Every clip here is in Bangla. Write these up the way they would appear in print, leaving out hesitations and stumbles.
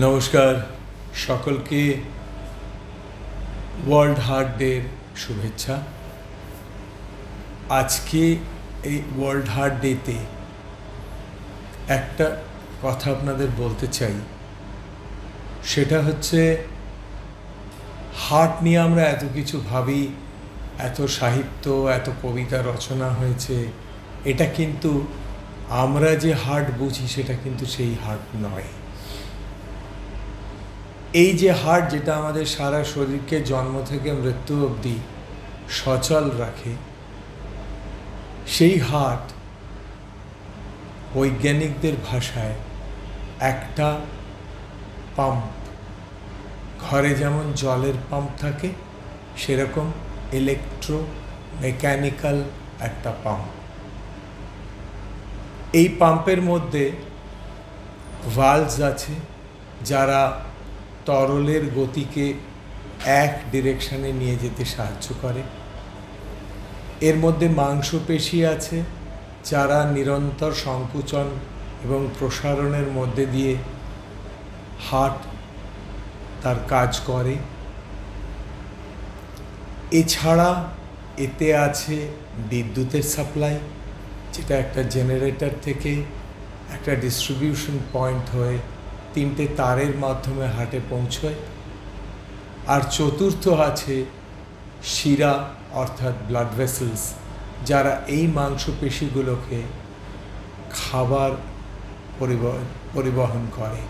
নমস্কার সকলকে ওয়ার্ল্ড হার্ট ডের শুভেচ্ছা। আজকে এই ওয়ার্ল্ড হার্ট ডেতে একটা কথা আপনাদের বলতে চাই, সেটা হচ্ছে হার্ট নিয়ে আমরা এত কিছু ভাবি, এত সাহিত্য, এত কবিতা রচনা হয়েছে, এটা কিন্তু আমরা যে হার্ট বুঝি সেটা কিন্তু সেই হার্ট নয়। এই যে হার্ট যেটা আমাদের সারা শরীরকে জন্ম থেকে মৃত্যু অবধি সচল রাখে, সেই হার্ট বৈজ্ঞানিকদের ভাষায় একটা পাম্প। ঘরে যেমন জলের পাম্প থাকে, সেরকম ইলেকট্রোমেকানিক্যাল একটা পাম্প। এই পাম্পের মধ্যে ভালভস আছে যারা তরলের গতিকে এক ডিরেকশনে নিয়ে যেতে সাহায্য করে। এর মধ্যে মাংসপেশি আছে যারা নিরন্তর সংকুচন এবং প্রসারণের মধ্যে দিয়ে হার্ট তার কাজ করে। এছাড়া এতে আছে বিদ্যুতের সাপ্লাই, যেটা একটা জেনারেটর থেকে একটা ডিস্ট্রিবিউশন পয়েন্ট হয়ে 3টে তারের মাধ্যমে হার্টে পৌঁছয়। আর চতুর্থ আছে শিরা অর্থাৎ ব্লাড ভেসেলস, যারা এই মাংসপেশিগুলোকে খাবার পরিবহন করে।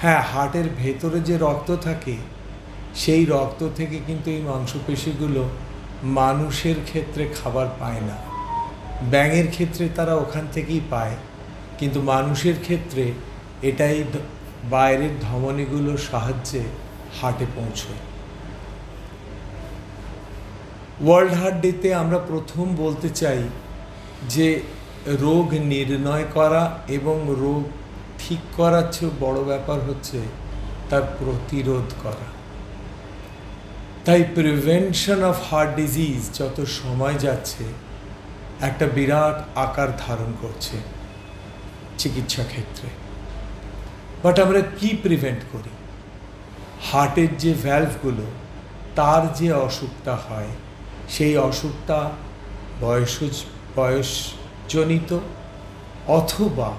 হ্যাঁ, হার্টের ভেতরে যে রক্ত থাকে, সেই রক্ত থেকে কিন্তু এই মাংসপেশিগুলো মানুষের ক্ষেত্রে খাবার পায় না। ব্যাঙের ক্ষেত্রে তারা ওখান থেকেই পায়, কিন্তু মানুষের ক্ষেত্রে এটাই বাইরের ধমনীগুলোর সাহায্যে হার্টে পৌঁছয়। ওয়ার্ল্ড হার্ট ডেতে আমরা প্রথম বলতে চাই যে রোগ নির্ণয় করা এবং রোগ ঠিক করার চেয়ে বড় ব্যাপার হচ্ছে তার প্রতিরোধ করা। তাই প্রিভেনশন অফ হার্ট ডিজিজ যত সময় যাচ্ছে একটা বিরাট আকার ধারণ করছে চিকিৎসা ক্ষেত্রে। বাট আমরা কি প্রিভেন্ট করি? হার্টের যে ভ্যালভগুলো, তার যে অসুখটা হয়, সেই অসুখটা বয়সজনিত অথবা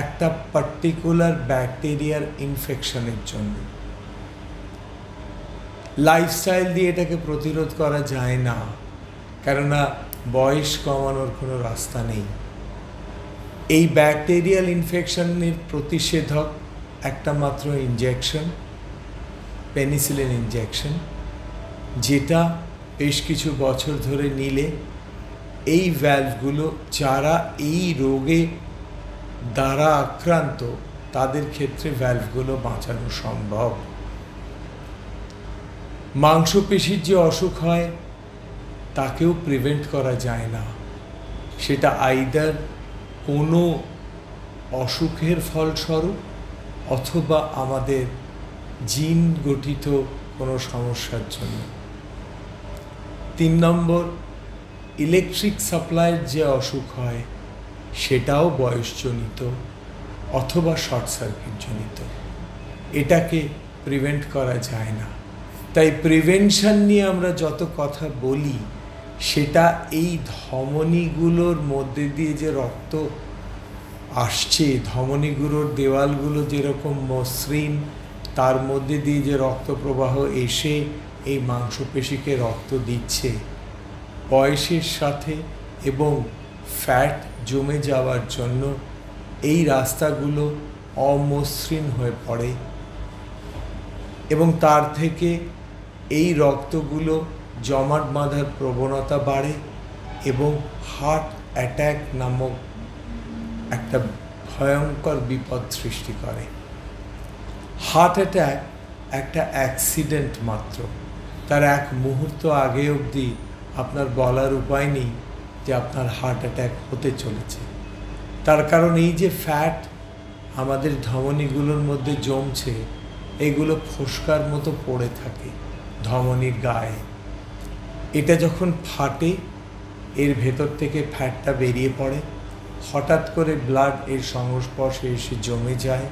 একটা পার্টিকুলার ব্যাকটেরিয়ার ইনফেকশনের জন্য। লাইফস্টাইল দিয়ে এটাকে প্রতিরোধ করা যায় না, কেননা বয়স কমানোর কোনো রাস্তা নেই। এই ব্যাকটেরিয়াল ইনফেকশনের প্রতিষেধক একটা মাত্র ইনজেকশন, পেনিসিলিন ইনজেকশন, যেটা বেশ কিছু বছর ধরে নিলে এই ভ্যালভগুলো যারা এই রোগে দ্বারা আক্রান্ত, তাদের ক্ষেত্রে ভ্যালভগুলো বাঁচানো সম্ভব। মাংসপেশির যে অসুখ হয় তাকেও প্রিভেন্ট করা যায় না। সেটা আইদার কোনো অসুখের ফলস্বরূপ অথবা আমাদের জিন গঠিত কোনো সমস্যার জন্য। 3 নম্বর, ইলেকট্রিক সাপ্লাইয়ের যে অসুখ হয় সেটাও বয়সজনিত অথবা শর্ট সার্কিট জনিত। এটাকে প্রিভেন্ট করা যায় না। তাই প্রিভেনশন নিয়ে আমরা যত কথা বলি, সেটা এই ধমনীগুলোর মধ্যে দিয়ে যে রক্ত আসছে, ধমনীগুলোর দেওয়ালগুলো যেরকম মসৃণ, তার মধ্যে দিয়ে যে রক্ত প্রবাহ এসে এই মাংসপেশিকে রক্ত দিচ্ছে, বয়সের সাথে এবং ফ্যাট জমে যাওয়ার জন্য এই রাস্তাগুলো অমসৃণ হয়ে পড়ে এবং তার থেকে এই রক্তগুলো জমাট বাঁধার প্রবণতা বাড়ে এবং হার্ট অ্যাট্যাক নামক একটা ভয়ঙ্কর বিপদ সৃষ্টি করে। হার্ট অ্যাট্যাক একটা অ্যাক্সিডেন্ট মাত্র, তার এক মুহূর্ত আগে অবধি আপনার বলার উপায় নেই যে আপনার হার্ট অ্যাট্যাক হতে চলেছে। তার কারণ এই যে ফ্যাট আমাদের ধমনীগুলোর মধ্যে জমছে, এগুলো ফোসকার মতো পড়ে থাকে ধমনীর গায়ে। এটা যখন ফাটে, এর ভেতর থেকে ফ্যাটটা বেরিয়ে পড়ে, হঠাৎ করে ব্লাড এর সংস্পর্শে এসে জমে যায়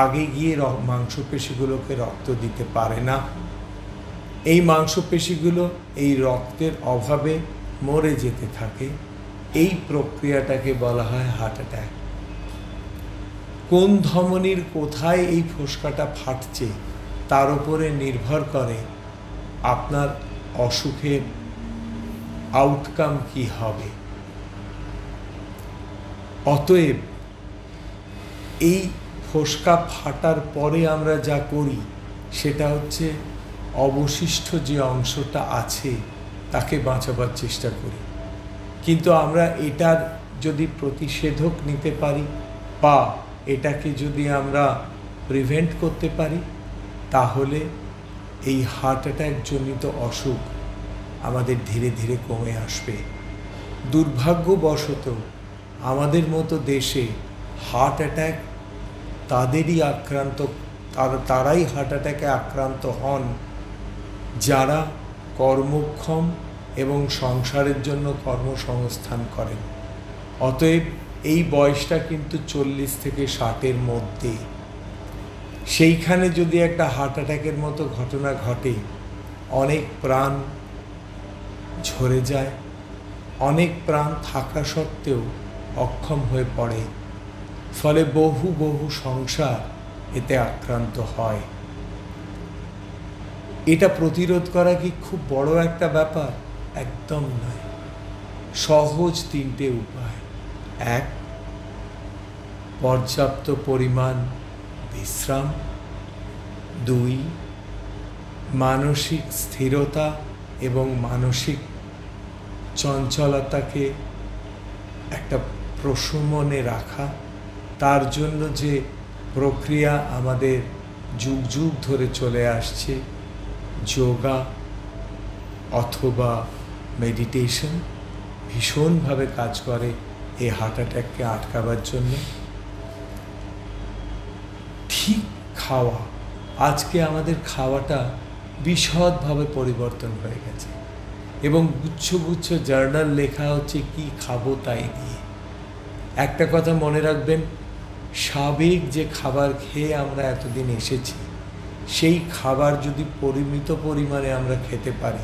আগে গিয়ে মাংসপেশিগুলোকে রক্ত দিতে পারে না। এই মাংসপেশিগুলো এই রক্তের অভাবে মরে যেতে থাকে। এই প্রক্রিয়াটাকে বলা হয় হার্ট অ্যাটাক। কোন ধমনীর কোথায় এই ফোসকাটা ফাটছে তার উপরে নির্ভর করে আপনার অসুখের আউটকাম কি হবে। অতএব এই ফোসকা ফাটার পরে আমরা যা করি সেটা হচ্ছে অবশিষ্ট যে অংশটা আছে তাকে বাঁচাবার চেষ্টা করি। কিন্তু আমরা এটার যদি প্রতিষেধক নিতে পারি বা এটাকে যদি আমরা প্রিভেন্ট করতে পারি তাহলে এই হার্ট অ্যাটাক জনিত অসুখ আমাদের ধীরে ধীরে কমে আসবে। দুর্ভাগ্যবশত আমাদের মতো দেশে হার্ট অ্যাটাক তারাই হার্ট অ্যাটাকে আক্রান্ত হন যারা কর্মক্ষম এবং সংসারের জন্য কর্মসংস্থান করেন। অতএব এই বয়সটা কিন্তু 40 থেকে 60-এর মধ্যে। সেইখানে যদি একটা হার্ট অ্যাটাকের মতো ঘটনা ঘটে, অনেক প্রাণ ঝরে যায়, অনেক প্রাণ থাকা সত্ত্বেও অক্ষম হয়ে পড়ে, ফলে বহু বহু সংসার এতে আক্রান্ত হয়। এটা প্রতিরোধ করা কি খুব বড় একটা ব্যাপার? একদম নয়। সহজ 3টে উপায়। 1, পর্যাপ্ত পরিমাণ বিশ্রাম। 2, মানসিক স্থিরতা এবং মানসিক চঞ্চলতাকে একটা প্রশমনে রাখা। তার জন্য যে প্রক্রিয়া আমাদের যুগ যুগ ধরে চলে আসছে, যোগা অথবা মেডিটেশন, ভীষণভাবে কাজ করে এই হার্ট অ্যাটাককে আটকাবার জন্য। ঠিক খাওয়া। আজকে আমাদের খাওয়াটা বিশদভাবে পরিবর্তন হয়ে গেছে এবং গুচ্ছ গুচ্ছ জার্নাল লেখা হচ্ছে কি খাবো তাই নিয়ে। একটা কথা মনে রাখবেন, স্বাভাবিক যে খাবার খেয়ে আমরা এতদিন এসেছি সেই খাবার যদি পরিমিত পরিমাণে আমরা খেতে পারি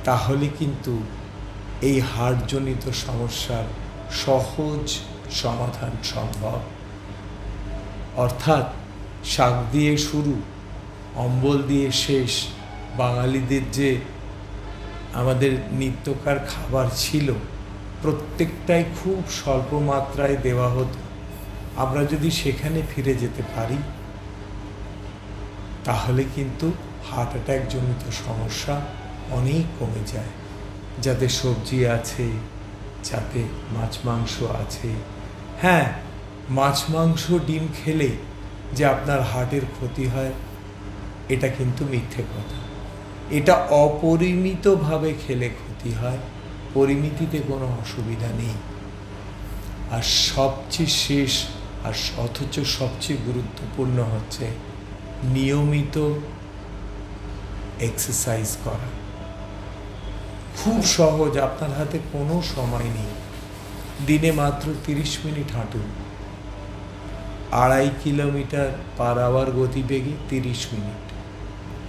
তাহলে কিন্তু এই হার্টজনিত সমস্যার সহজ সমাধান সম্ভব। অর্থাৎ শাক দিয়ে শুরু, অম্বল দিয়ে শেষ, বাঙালিদের যে আমাদের নিত্যকার খাবার ছিল প্রত্যেকটাই খুব স্বল্প মাত্রায় দেওয়া হতো। আমরা যদি সেখানে ফিরে যেতে পারি তাহলে কিন্তু হার্ট অ্যাটাক জনিত সমস্যা অনেক কমে যায়। যাতে সবজি আছে, যাতে মাছ মাংস আছে। হ্যাঁ, মাছ মাংস ডিম খেলে যে আপনার হার্টের ক্ষতি হয় এটা কিন্তু মিথ্যে কথা। এটা অপরিমিতভাবে খেলে ক্ষতি হয়, পরিমিতিতে কোনো অসুবিধা নেই। আর সবচেয়ে শেষ আর অথচ সবচেয়ে গুরুত্বপূর্ণ হচ্ছে নিয়মিত এক্সারসাইজ করা। খুব সহজ, আপনার হাতে কোনো সময় নেই, দিনে মাত্র 30 মিনিট হাঁটুন। 2.5 কিলোমিটার পার আওয়ার গতিবেগে 30 মিনিট।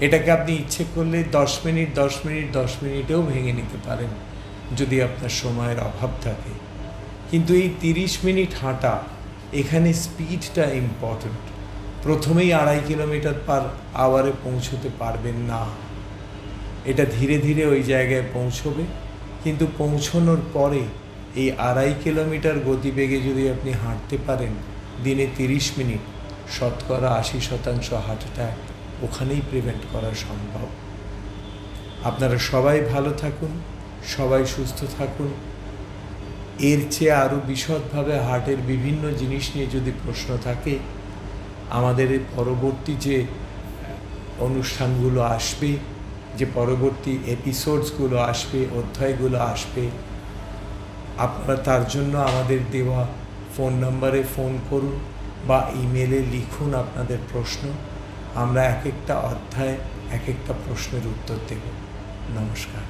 এটাকে আপনি ইচ্ছে করলে 10 মিনিট 10 মিনিট 10 মিনিটেও ভেঙে নিতে পারেন যদি আপনার সময়ের অভাব থাকে। কিন্তু এই 30 মিনিট হাঁটা, এখানে স্পিডটা ইম্পর্ট্যান্ট। প্রথমেই 2.5 কিলোমিটার পার আওয়ারে পৌঁছতে পারবেন না, এটা ধীরে ধীরে ওই জায়গায় পৌঁছবে। কিন্তু পৌঁছানোর পরে এই 2.5 কিলোমিটার গতিবেগে যদি আপনি হাঁটতে পারেন দিনে 30 মিনিট, শতকরা 80% হার্ট অ্যাটাক ওখানেই প্রিভেন্ট করা সম্ভব। আপনারা সবাই ভালো থাকুন, সবাই সুস্থ থাকুন। এর চেয়ে আরও বিশদভাবে হার্টের বিভিন্ন জিনিস নিয়ে যদি প্রশ্ন থাকে, আমাদের পরবর্তী যে অনুষ্ঠানগুলো আসবে, যে পরবর্তী এপিসোডসগুলো আসবে, অধ্যায়গুলো আসবে, আপনারা তার জন্য আমাদের দেওয়া ফোন নাম্বারে ফোন করুন বা ইমেলে লিখুন আপনাদের প্রশ্ন। আমরা এক একটা অধ্যায় এক একটা প্রশ্নের উত্তর দেব। নমস্কার।